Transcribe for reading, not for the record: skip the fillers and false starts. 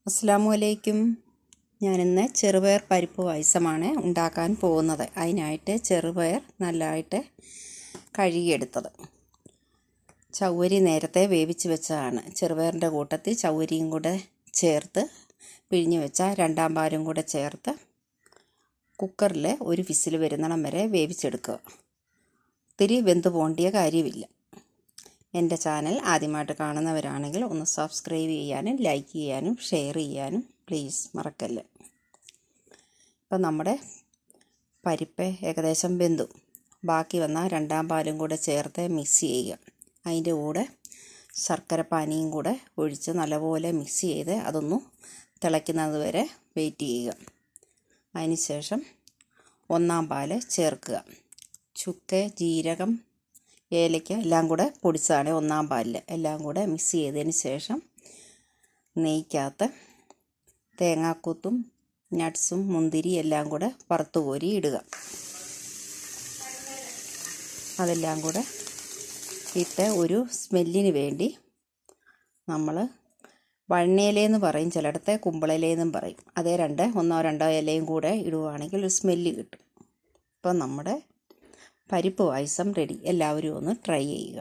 അസ്സലാമു അലൈക്കും. ഞാനിന്ന് ചെറുപയർ പരിപ്പ് പായസമാണ് ഉണ്ടാക്കാൻ പോകുന്നത്. അതിനായിട്ട് ചെറുപയർ നല്ലതായിട്ട് കഴുകിയെടുത്തത്. ചവ്വരി നേരത്തെ വേവിച്ച് വെച്ചതാണ്. ചെറുപയറിൻ്റെ കൂട്ടത്തിൽ ചവ്വരിയും കൂടെ ചേർത്ത് പിഴിഞ്ഞ് വെച്ച രണ്ടാം പാലും കൂടെ ചേർത്ത് കുക്കറിൽ ഒരു വിസിൽ വരുന്നിടം വരെ വേവിച്ചെടുക്കുക. ഒത്തിരി വെന്ത് പോകേണ്ട കാര്യമില്ല. എൻ്റെ ചാനൽ ആദ്യമായിട്ട് കാണുന്നവരാണെങ്കിൽ ഒന്ന് സബ്സ്ക്രൈബ് ചെയ്യാനും ലൈക്ക് ചെയ്യാനും ഷെയർ ചെയ്യാനും പ്ലീസ് മറക്കല്ല്. ഇപ്പം നമ്മുടെ പരിപ്പ് ഏകദേശം വെന്തു. ബാക്കി വന്ന രണ്ടാം പാലും കൂടെ ചേർത്ത് മിക്സ് ചെയ്യുക. അതിൻ്റെ കൂടെ ശർക്കര പാനിയും കൂടെ ഒഴിച്ച് നല്ലപോലെ മിക്സ് ചെയ്ത് അതൊന്ന് തിളയ്ക്കുന്നത് വരെ വെയിറ്റ് ചെയ്യുക. അതിന് ശേഷം ഒന്നാം പാല് ചേർക്കുക. ചുക്ക്, ജീരകം, ഏലയ്ക്ക എല്ലാം കൂടെ പൊടിച്ചതാണ് ഒന്നാം പാലിൽ. എല്ലാം കൂടെ മിക്സ് ചെയ്തതിന് ശേഷം നെയ്ക്കകത്ത് തേങ്ങാക്കൊത്തും നട്ട്സും മുന്തിരി എല്ലാം കൂടെ വറുത്ത് കോരി ഇടുക. അതെല്ലാം കൂടെ ഇട്ട് ഒരു സ്മെല്ലിന് വേണ്ടി നമ്മൾ വഴണിയിലയെന്ന് പറയും, ചിലയിടത്ത് കുമ്പളയിലയെന്നും പറയും. അതേ ഒന്നോ രണ്ടോ ഇലയും കൂടെ ഇടുകയാണെങ്കിൽ ഒരു സ്മെല്ല് കിട്ടും. ഇപ്പം നമ്മുടെ പരിപ്പ് പായസം റെഡി. എല്ലാവരും ഒന്ന് ട്രൈ ചെയ്യുക.